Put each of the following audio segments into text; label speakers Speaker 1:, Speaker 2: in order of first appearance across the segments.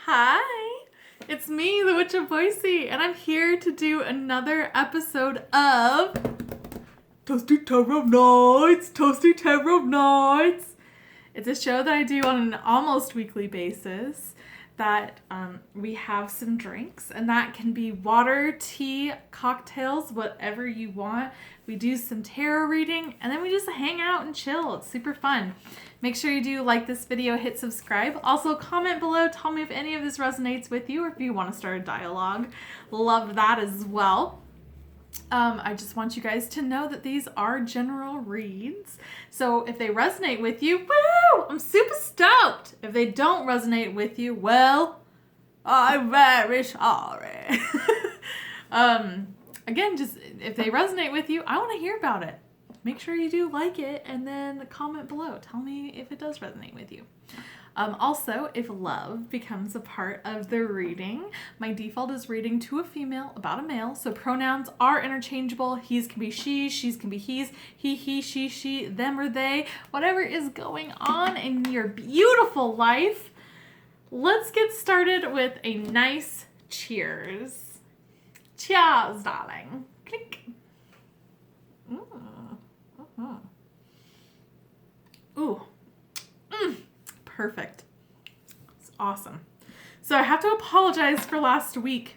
Speaker 1: Hi, it's me, the Witch of Boise, and I'm here to do another episode of Toasty Tarot Nights, Toasty Tarot Nights. It's a show that I do on an almost weekly basis that we have some drinks, and that can be water, tea, cocktails, whatever you want. We do some tarot reading, and then we just hang out and chill. It's super fun. Make sure you do like this video, hit subscribe. Also, comment below, tell me if any of this resonates with you or if you want to start a dialogue. Love that as well. I just want you guys to know that these are general reads. So if they resonate with you, woo! I'm super stoked. If they don't resonate with you, well, I'm very sorry. Again, just if they resonate with you, I want to hear about it. Make sure you do like it and then comment below. Tell me if it does resonate with you. Also, if love becomes a part of the reading, my default is reading to a female about a male. So pronouns are interchangeable. He's can be she, she's can be he's, he, she, them or they, whatever is going on in your beautiful life. Let's get started with a nice cheers. Cheers, darling. Clink. Ooh. Perfect. It's awesome. So I have to apologize for last week.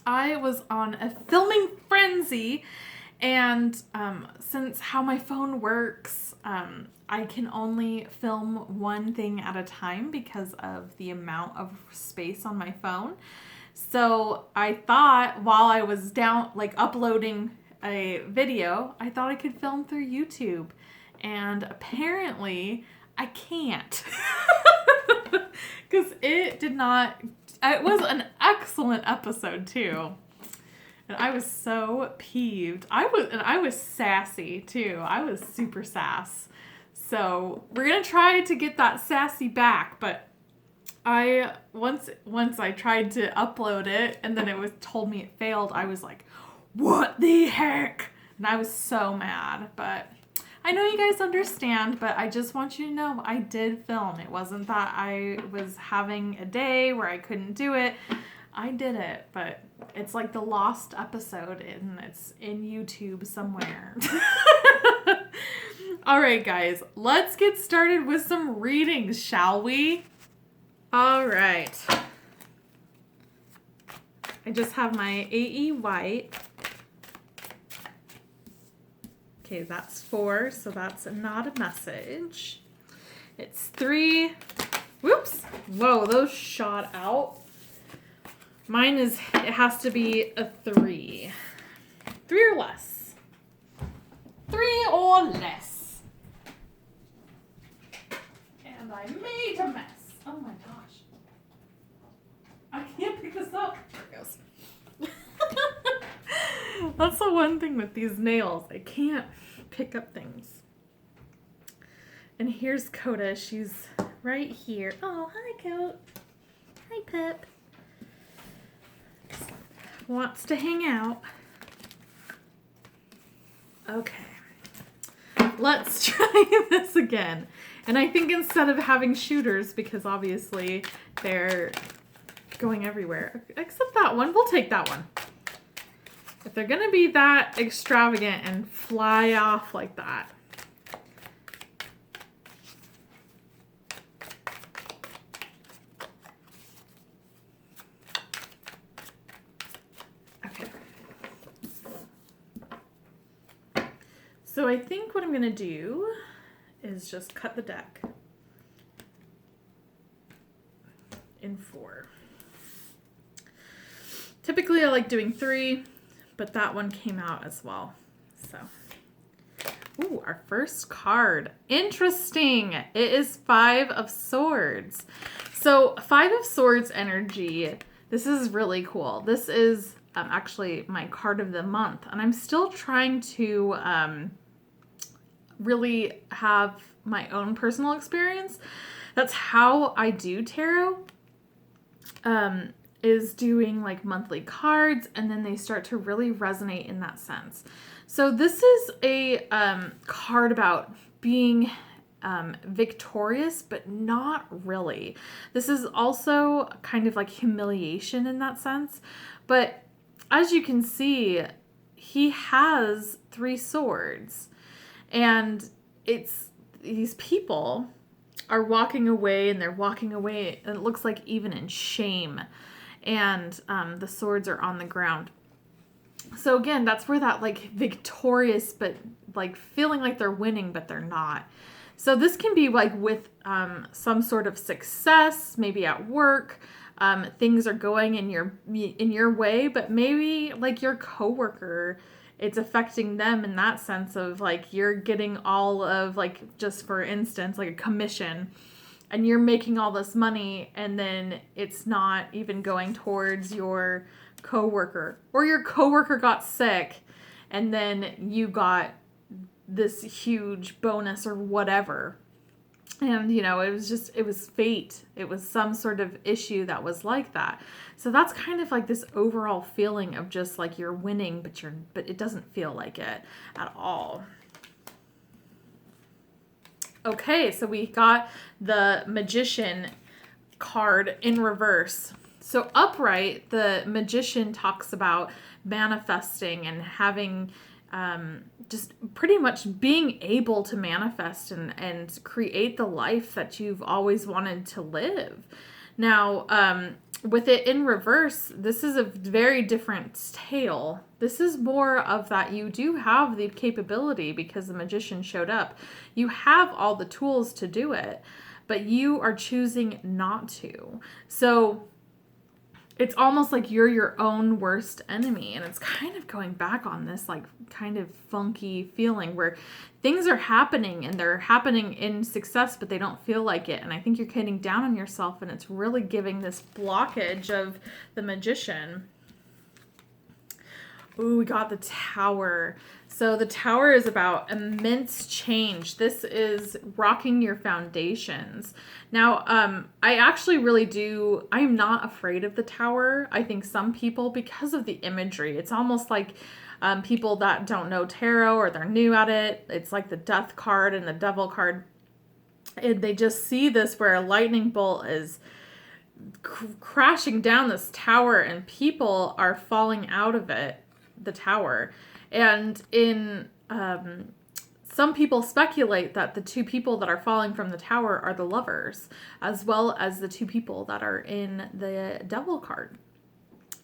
Speaker 1: I was on a filming frenzy, and since how my phone works, I can only film one thing at a time because of the amount of space on my phone. So I thought while I was uploading a video, I thought I could film through YouTube. And apparently I can't. Because it was an excellent episode too. And I was so peeved. I was sassy too. I was super sass. So we're going to try to get that sassy back, but once I tried to upload it and then told me it failed, I was like, what the heck? And I was so mad, but I know you guys understand, but I just want you to know I did film. It wasn't that I was having a day where I couldn't do it. I did it, but it's like the lost episode and it's in YouTube somewhere. All right, guys, let's get started with some readings, shall we? All right. I just have my AE Waite. Okay, that's 4, so that's not a message. It's 3. Whoops. Whoa, those shot out. Mine it has to be a 3. 3 or less. 3 or less. And I made a mess. Oh my gosh. I can't pick this up. There it goes. That's the one thing with these nails. I can't pick up things. And here's Coda. She's right here. Oh, hi, Coat. Hi, Pip. Wants to hang out. Okay. Let's try this again. And I think instead of having shooters, because obviously they're going everywhere, except that one, we'll take that one. If they're going to be that extravagant and fly off like that. Okay. So I think what I'm going to do is just cut the deck in 4. Typically I like doing 3. But that one came out as well. So, ooh, our first card. Interesting. It is 5 of Swords. So 5 of Swords energy. This is really cool. This is actually my card of the month. And I'm still trying to really have my own personal experience. That's how I do tarot. Is doing like monthly cards, and then they start to really resonate in that sense. So this is a card about being victorious, but not really. This is also kind of like humiliation in that sense. But as you can see, he has 3 swords. And it's these people are walking away, and they're walking away, and it looks like even in shame. And the swords are on the ground. So again, that's where that like victorious, but like feeling like they're winning, but they're not. So this can be like with some sort of success, maybe at work. Things are going in your way, but maybe like your coworker, it's affecting them in that sense of like you're getting all of like, just for instance, like a commission, and you're making all this money, and then it's not even going towards your coworker, or your coworker got sick and then you got this huge bonus or whatever. And it was fate. It was some sort of issue that was like that. So that's kind of like this overall feeling of just like you're winning, but it doesn't feel like it at all. Okay, so we got the Magician card in reverse. So upright, the Magician talks about manifesting and having just pretty much being able to manifest and create the life that you've always wanted to live. Now, with it in reverse, this is a very different tale. This is more of that you do have the capability because the Magician showed up. You have all the tools to do it, but you are choosing not to. So it's almost like you're your own worst enemy. And it's kind of going back on this like kind of funky feeling where things are happening and they're happening in success, but they don't feel like it. And I think you're getting down on yourself, and it's really giving this blockage of the Magician. Ooh, we got the Tower. So the Tower is about immense change. This is rocking your foundations. Now, I actually really do, I'm not afraid of the Tower. I think some people, because of the imagery, it's almost like people that don't know tarot or they're new at it, it's like the Death card and the Devil card. And they just see this where a lightning bolt is crashing down this tower and people are falling out of it, the tower. And in some people speculate that the 2 people that are falling from the tower are the lovers, as well as the 2 people that are in the Devil card.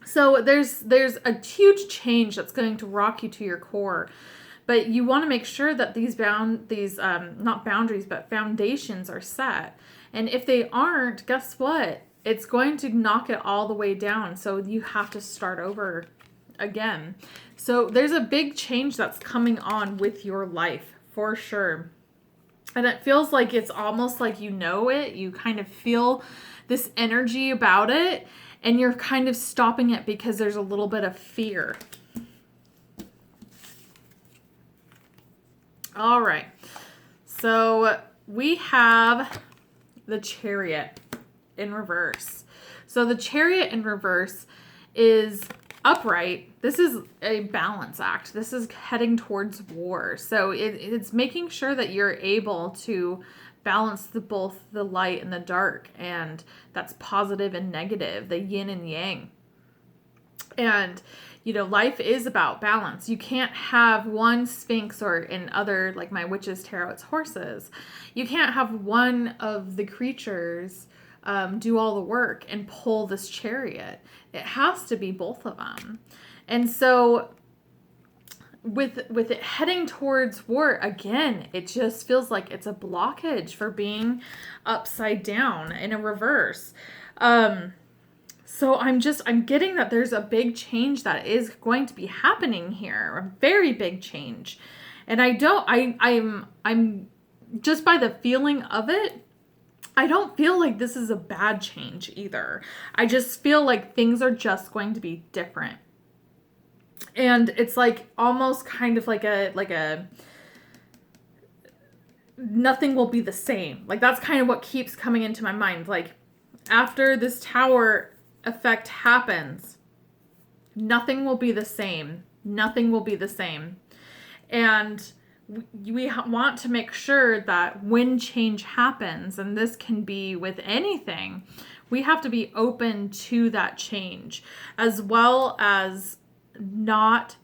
Speaker 1: So there's a huge change that's going to rock you to your core. But you want to make sure that these not boundaries, but foundations are set. And if they aren't, guess what? It's going to knock it all the way down. So you have to start over again. So there's a big change that's coming on with your life for sure. And it feels like it's almost like it. You kind of feel this energy about it, and you're kind of stopping it because there's a little bit of fear. All right. So we have the Chariot in reverse. So the Chariot in reverse is upright. This is a balance act. This is heading towards war. So it's making sure that you're able to balance both the light and the dark, and that's positive and negative, the yin and yang. And life is about balance. You can't have one Sphinx, or in other, like my Witch's Tarot, it's horses. You can't have one of the creatures do all the work and pull this chariot. It has to be both of them. And so with it heading towards war, again, it just feels like it's a blockage for being upside down in a reverse. So I'm getting that there's a big change that is going to be happening here, a very big change. And I'm just by the feeling of it, I don't feel like this is a bad change either. I just feel like things are just going to be different. And it's like almost kind of like a nothing will be the same. Like that's kind of what keeps coming into my mind. Like after this tower effect happens, nothing will be the same. Nothing will be the same. And we want to make sure that when change happens, and this can be with anything, we have to be open to that change, as well as not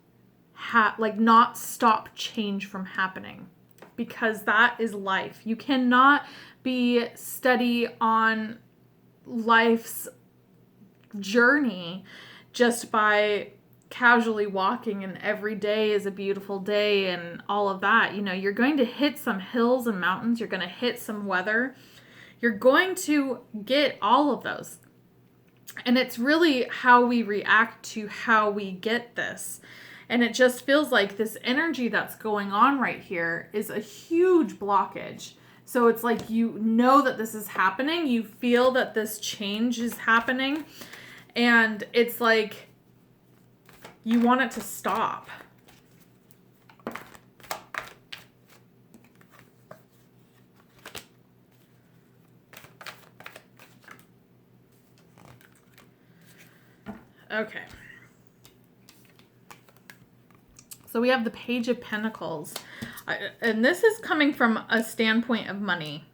Speaker 1: stop change from happening, because that is life. You cannot be steady on life's journey just by casually walking and every day is a beautiful day and all of that. You're going to hit some hills and mountains. You're going to hit some weather. You're going to get all of those. And it's really how we react to how we get this. And it just feels like this energy that's going on right here is a huge blockage. So it's like, that this is happening. You feel that this change is happening. And it's like, you want it to stop. Okay. So we have the Page of Pentacles. And this is coming from a standpoint of money.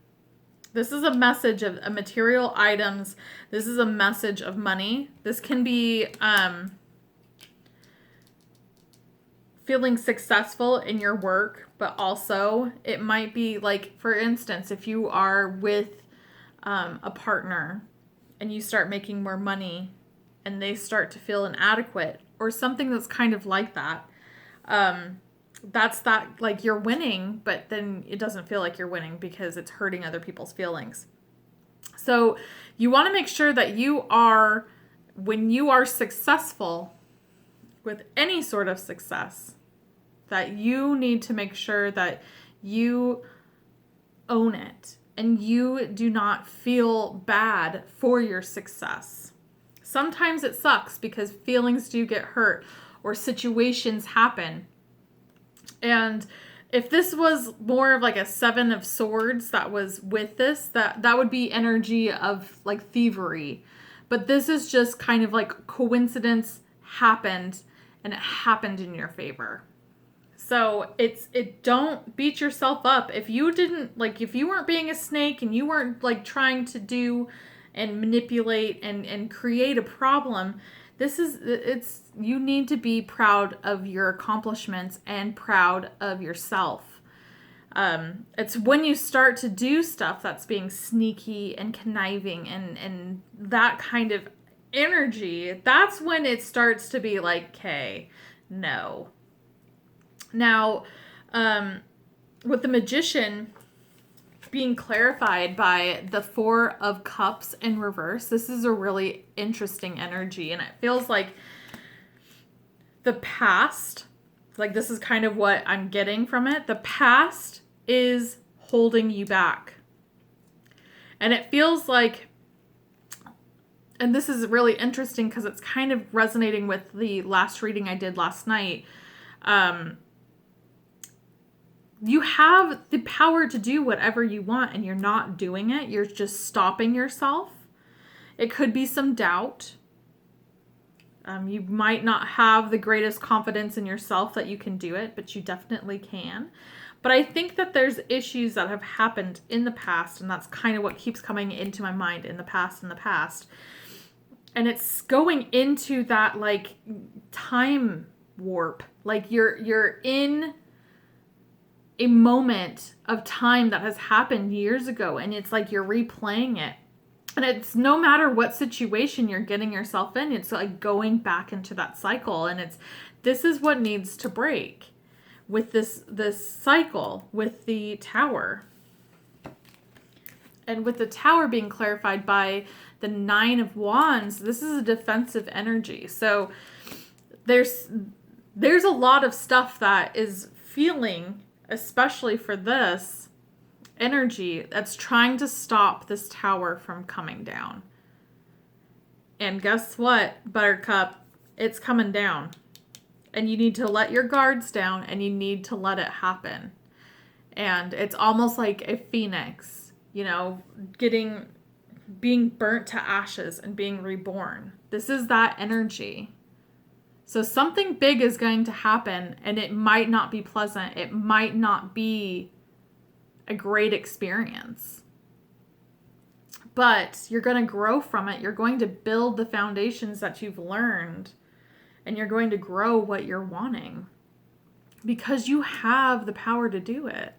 Speaker 1: This is a message of material items. This is a message of money. This can be feeling successful in your work, but also it might be like, for instance, if you are with a partner and you start making more money and they start to feel inadequate or something that's kind of like that. That's that, like, you're winning, but then it doesn't feel like you're winning because it's hurting other people's feelings. So you want to make sure that when you are successful with any sort of success, that you need to make sure that you own it and you do not feel bad for your success. Sometimes it sucks because feelings do get hurt or situations happen. And if this was more of like a 7 of Swords that was with this, that would be energy of like thievery. But this is just kind of like coincidence happened and it happened in your favor. So don't beat yourself up. If you weren't being a snake and you weren't like trying to do and manipulate and create a problem, you need to be proud of your accomplishments and proud of yourself. It's when you start to do stuff that's being sneaky and conniving and that kind of energy, that's when it starts to be like, okay, no. Now, with the Magician being clarified by the 4 of Cups in reverse, this is a really interesting energy, and it feels like the past, like this is kind of what I'm getting from it. The past is holding you back. And it feels like, and this is really interesting because it's kind of resonating with the last reading I did last night. You have the power to do whatever you want and you're not doing it. You're just stopping yourself. It could be some doubt. You might not have the greatest confidence in yourself that you can do it, but you definitely can. But I think that there's issues that have happened in the past, and that's kind of what keeps coming into my mind, in the past. And it's going into that like time warp. Like you're in a moment of time that has happened years ago, and it's like you're replaying it. And it's no matter what situation you're getting yourself in, it's like going back into that cycle. And this is what needs to break with this cycle with the Tower. And with the Tower being clarified by the 9 of Wands, this is a defensive energy. So there's a lot of stuff that is feeling, especially for this energy, that's trying to stop this Tower from coming down. And guess what, Buttercup? It's coming down. And you need to let your guards down and you need to let it happen. And it's almost like a phoenix, being burnt to ashes and being reborn. This is that energy. So something big is going to happen, and it might not be pleasant. It might not be a great experience. But you're going to grow from it. You're going to build the foundations that you've learned, and you're going to grow what you're wanting because you have the power to do it.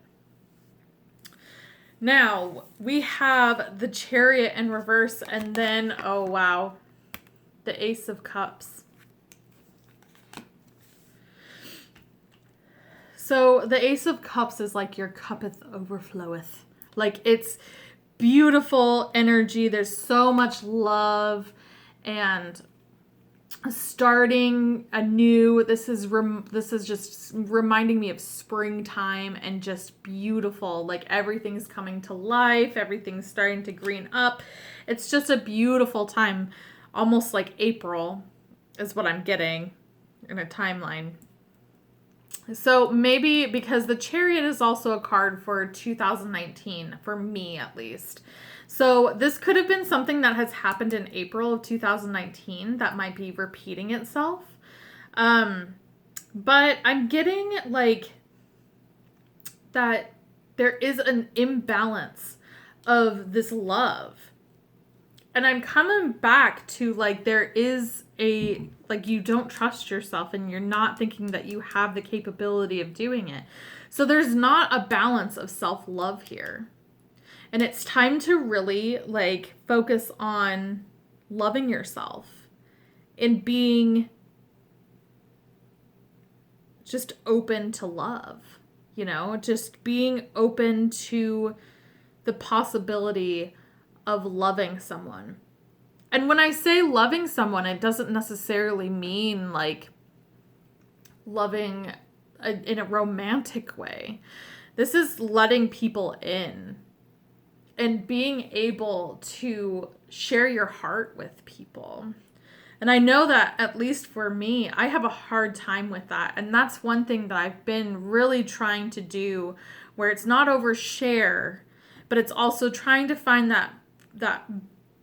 Speaker 1: Now, we have the Chariot in reverse, and then, oh wow, the Ace of Cups. So the Ace of Cups is like your cuppeth overfloweth. Like, it's beautiful energy. There's so much love and starting anew. This is just reminding me of springtime and just beautiful. Like, everything's coming to life. Everything's starting to green up. It's just a beautiful time. Almost like April is what I'm getting in a timeline. So maybe because the Chariot is also a card for 2019, for me at least. So this could have been something that has happened in April of 2019 that might be repeating itself. But I'm getting like that there is an imbalance of this love. And I'm coming back to like there is a, like, you don't trust yourself and you're not thinking that you have the capability of doing it. So there's not a balance of self-love here. And it's time to really like focus on loving yourself and being just open to love, you know, just being open to the possibility of loving someone. And when I say loving someone, it doesn't necessarily mean like loving in a romantic way. This is letting people in and being able to share your heart with people. And I know that, at least for me, I have a hard time with that. And that's one thing that I've been really trying to do, where it's not overshare, but it's also trying to find that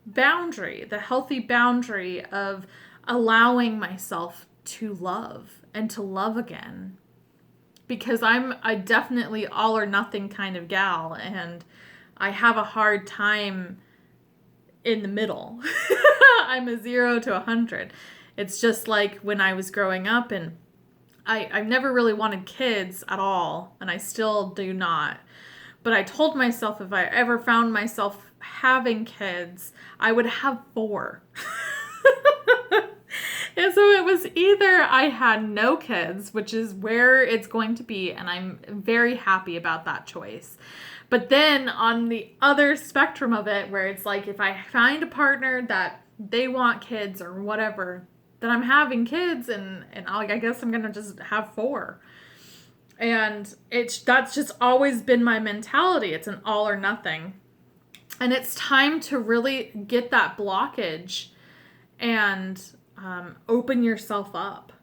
Speaker 1: boundary, the healthy boundary of allowing myself to love and to love again. Because I'm a definitely all or nothing kind of gal, and I have a hard time in the middle. I'm a 0 to 100. It's just like when I was growing up, and I've never really wanted kids at all, and I still do not. But I told myself if I ever found myself having kids, I would have 4. And so it was either I had no kids, which is where it's going to be, and I'm very happy about that choice. But then on the other spectrum of it, where it's like if I find a partner that they want kids or whatever, then I'm having kids, and I guess I'm going to just have 4. And that's just always been my mentality. It's an all or nothing. And it's time to really get that blockage and open yourself up.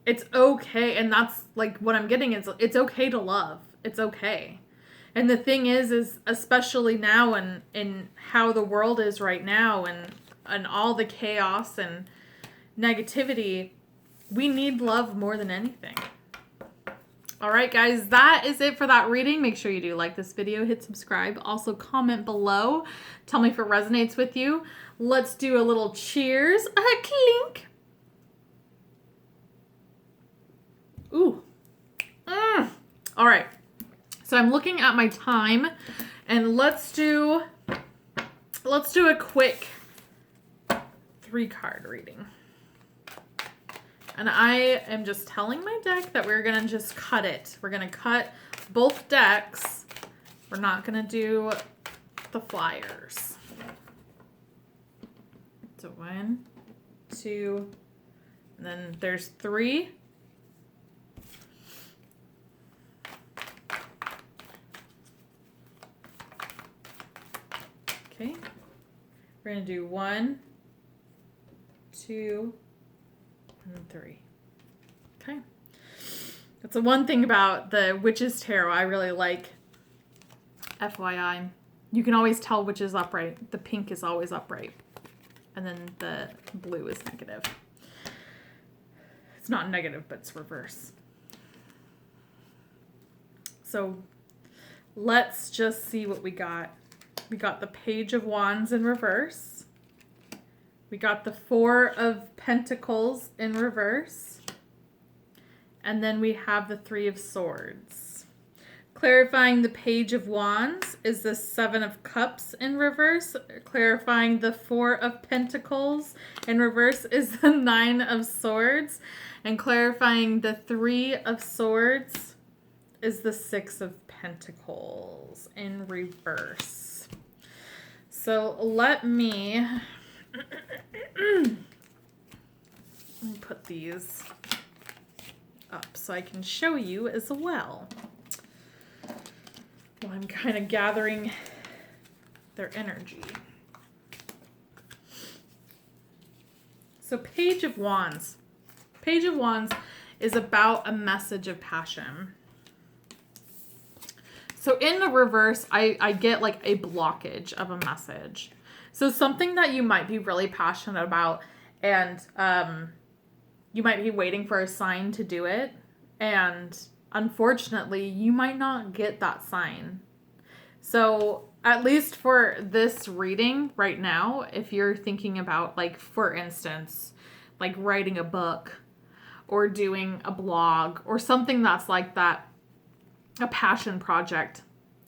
Speaker 1: It's okay. And that's like what I'm getting is it's okay to love. It's okay. And the thing is especially now in how the world is right now and all the chaos and negativity, we need love more than anything. All right, guys, that is it for that reading. Make sure you do like this video, hit subscribe. Also, comment below. Tell me if it resonates with you. Let's do a little cheers. A clink. Ooh. All right. So I'm looking at my time, and let's do a quick 3-card reading. And I am just telling my deck that we're going to just cut it. We're going to cut both decks. We're not going to do the flyers. So 1, 2, and then there's 3. Okay. We're going to do 1, 2, and 3. Okay. That's the one thing about the Witch's Tarot I really like. FYI. You can always tell which is upright. The pink is always upright. And then the blue is negative. It's not negative, but it's reverse. So let's just see what we got. We got the Page of Wands in reverse. We got the Four of Pentacles in reverse. And then we have the Three of Swords. Clarifying the Page of Wands is the Seven of Cups in reverse. Clarifying the Four of Pentacles in reverse is the Nine of Swords. And clarifying the Three of Swords is the Six of Pentacles in reverse. So let me put these up so I can show you as well. Well, I'm kind of gathering their energy. So Page of Wands. Page of Wands is about a message of passion. So in the reverse, I get like a blockage of a message. So something that you might be really passionate about, and you might be waiting for a sign to do it. And unfortunately, you might not get that sign. So at least for this reading right now, if you're thinking about, like, for instance, like writing a book or doing a blog or something that's like that, a passion project,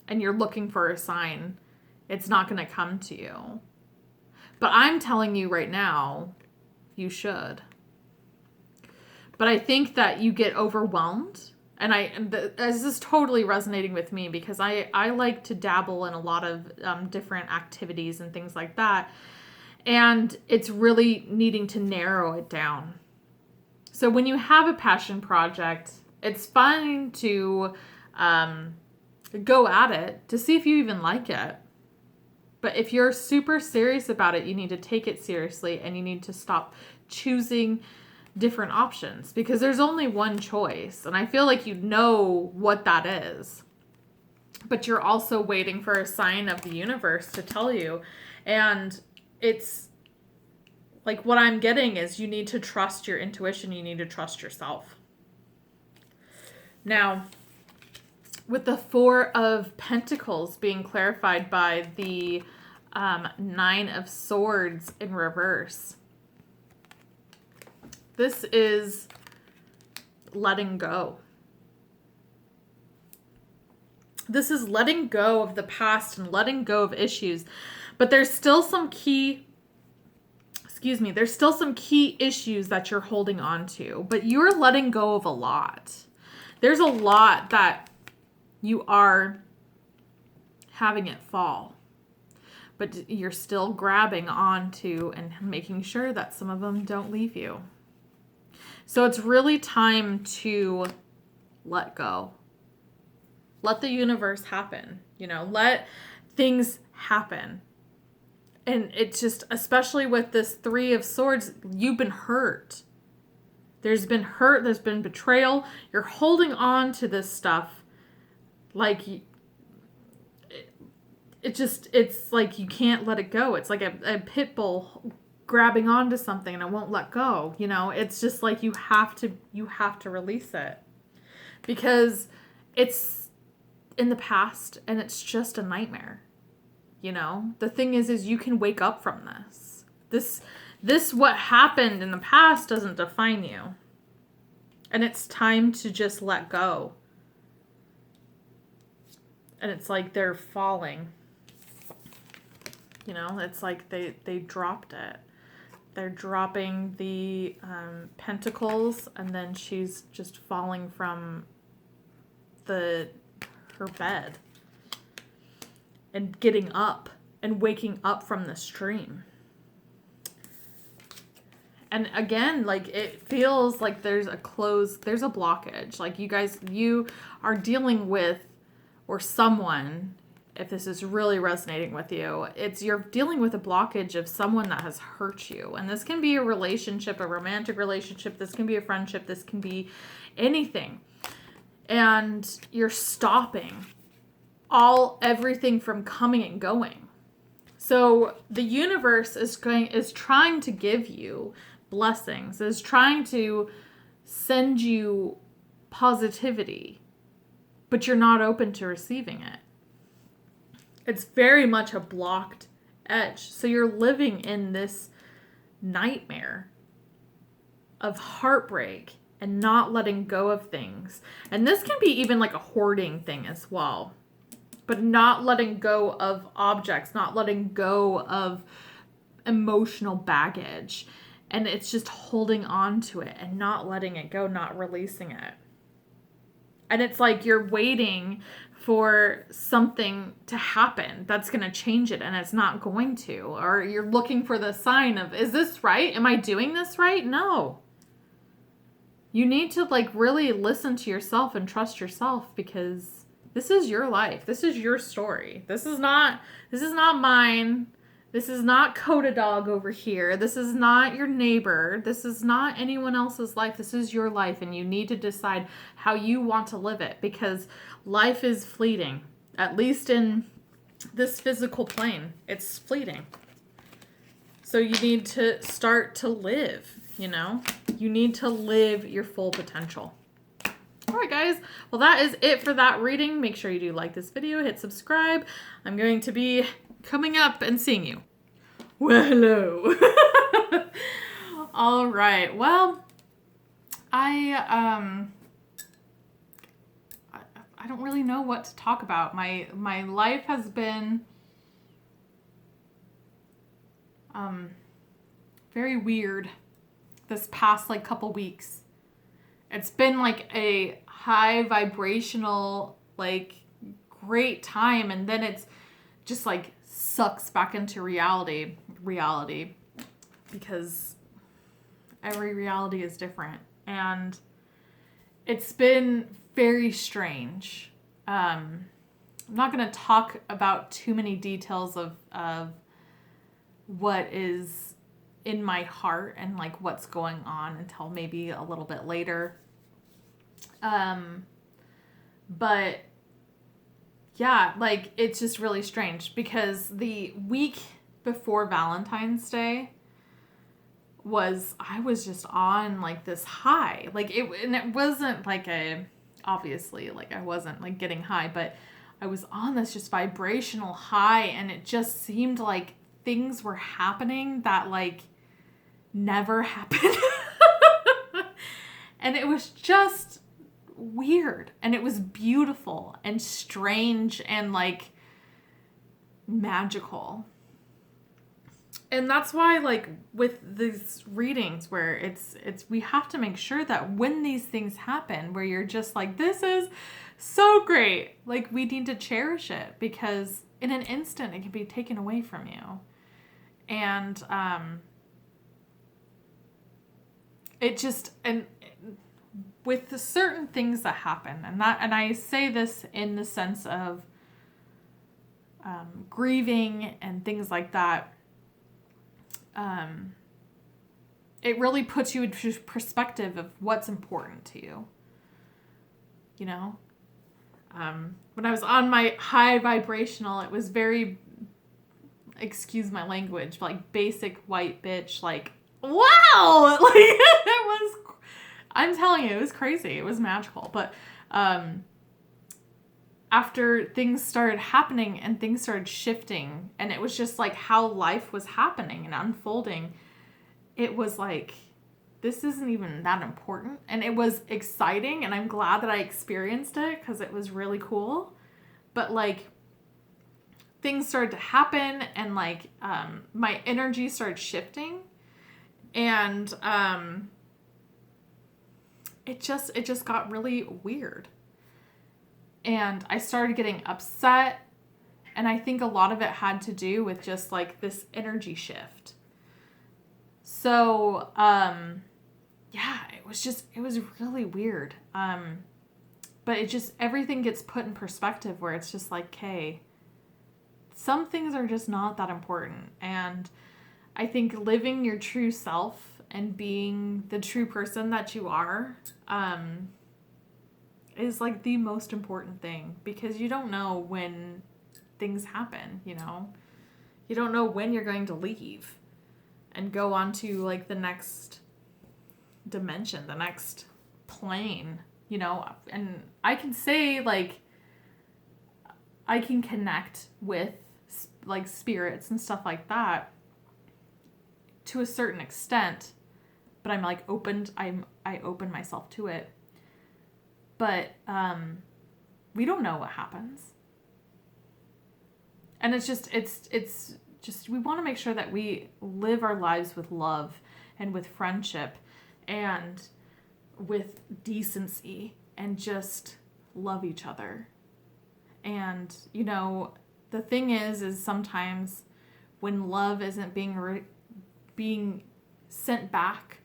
Speaker 1: and you're looking for a sign, it's not going to come to you. But I'm telling you right now, you should. But I think that you get overwhelmed, and this is totally resonating with me because I like to dabble in a lot of different activities and things like that, and it's really needing to narrow it down. So when you have a passion project, it's fine to go at it to see if you even like it. But if you're super serious about it, you need to take it seriously, and you need to stop choosing different options because there's only one choice. And I feel like you know what that is, but you're also waiting for a sign of the universe to tell you. And it's like, what I'm getting is you need to trust your intuition. You need to trust yourself. Now, with the Four of Pentacles being clarified by the Nine of Swords in reverse, this is letting go. This is letting go of the past and letting go of issues. But there's still some key, there's still some key issues that you're holding on to. But you're letting go of a lot. There's a lot that you are having it fall, but you're still grabbing onto and making sure that some of them don't leave you. So it's really time to let go. Let the universe happen, let things happen. And it's just, especially with this Three of Swords, you've been hurt. There's been hurt, there's been betrayal. You're holding on to this stuff. Like, it's like you can't let it go. It's like a pit bull grabbing onto something and it won't let go. It's just like you have to release it because it's in the past and it's just a nightmare. The thing is you can wake up from this. This what happened in the past doesn't define you. And it's time to just let go. And it's like they're falling. It's like they dropped it. They're dropping the pentacles, and then she's just falling from her bed and getting up and waking up from this dream. And again, like, it feels like there's a blockage. Like, you are dealing with, or someone, if this is really resonating with you, you're dealing with a blockage of someone that has hurt you. And this can be a relationship, a romantic relationship. This can be a friendship. This can be anything. And you're stopping everything from coming and going. So the universe is trying to give you blessings, is trying to send you positivity, but you're not open to receiving it. It's very much a blocked edge. So you're living in this nightmare of heartbreak and not letting go of things. And this can be even like a hoarding thing as well. But not letting go of objects, not letting go of emotional baggage. And it's just holding on to it and not letting it go, not releasing it. And it's like you're waiting for something to happen that's going to change it, and it's not going to. Or you're looking for the sign of, is this right? Am I doing this right? No. You need to like really listen to yourself and trust yourself, because this is your life. This is your story. This is not mine. This is not Coda Dog over here. This is not your neighbor. This is not anyone else's life. This is your life, and you need to decide how you want to live it, because life is fleeting. At least in this physical plane, it's fleeting. So you need to start to live, you know? You need to live your full potential. All right, guys. Well, that is it for that reading. Make sure you do like this video, hit subscribe. I'm going to be coming up and seeing you. Well, hello. All right. Well, I don't really know what to talk about. My life has been very weird this past like couple weeks. It's been like a high vibrational, like great time, and then it's just like sucks back into reality, because every reality is different, and it's been very strange. I'm not going to talk about too many details of what is in my heart and like what's going on until maybe a little bit later. But yeah, like it's just really strange, because the week before Valentine's Day I was just on like this high, like it wasn't like obviously like I wasn't like getting high, but I was on this just vibrational high, and it just seemed like things were happening that like never happened. And it was just weird, and it was beautiful and strange and like magical. And that's why like with these readings where it's we have to make sure that when these things happen where you're just like, this is so great, like we need to cherish it, because in an instant it can be taken away from you. And it just, and with the certain things that happen, and I say this in the sense of grieving and things like that, it really puts you into perspective of what's important to you. You know, when I was on my high vibrational, it was very, excuse my language, like basic white bitch, like, wow, like it was, I'm telling you, it was crazy. It was magical. But after things started happening and things started shifting, and it was just like how life was happening and unfolding, it was like, this isn't even that important. And it was exciting, and I'm glad that I experienced it because it was really cool. But like, things started to happen, and like my energy started shifting, and it just got really weird. And I started getting upset, and I think a lot of it had to do with just like this energy shift. So, yeah, it was really weird. But it just, everything gets put in perspective where it's just like, okay, some things are just not that important. And I think living your true self and being the true person that you are, is like the most important thing, because you don't know when things happen, you know? You don't know when you're going to leave and go on to like the next dimension, the next plain, you know, and I can say, like, I can connect with, like, spirits and stuff like that to a certain extent, but I'm, like, I open myself to it. But, we don't know what happens. And it's just, we want to make sure that we live our lives with love and with friendship and with decency and just love each other. And, you know, the thing is sometimes when love isn't being sent back,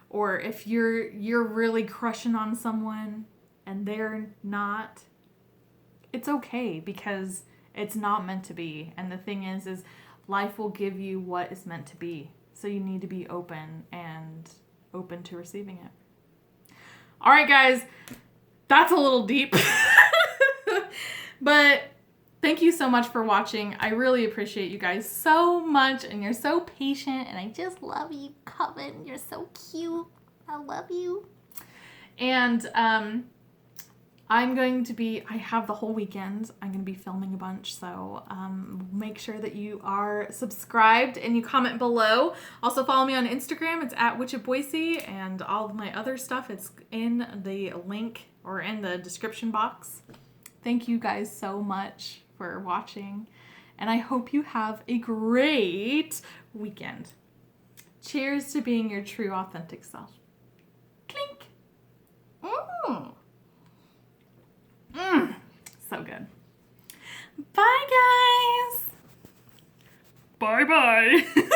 Speaker 1: or if you're really crushing on someone and they're not, it's okay, because it's not meant to be. And the thing is life will give you what is meant to be. So you need to be open to receiving it. All right, guys, that's a little deep. But thank you so much for watching. I really appreciate you guys so much, and you're so patient, and I just love you, Coven. You're so cute. I love you. And I have the whole weekend. I'm going to be filming a bunch, so make sure that you are subscribed and you comment below. Also follow me on Instagram. It's at Witch of Boise, and all of my other stuff, it's in the link or in the description box. Thank you guys so much for watching, and I hope you have a great weekend. Cheers to being your true, authentic self. Clink! So good. Bye, guys. Bye-bye.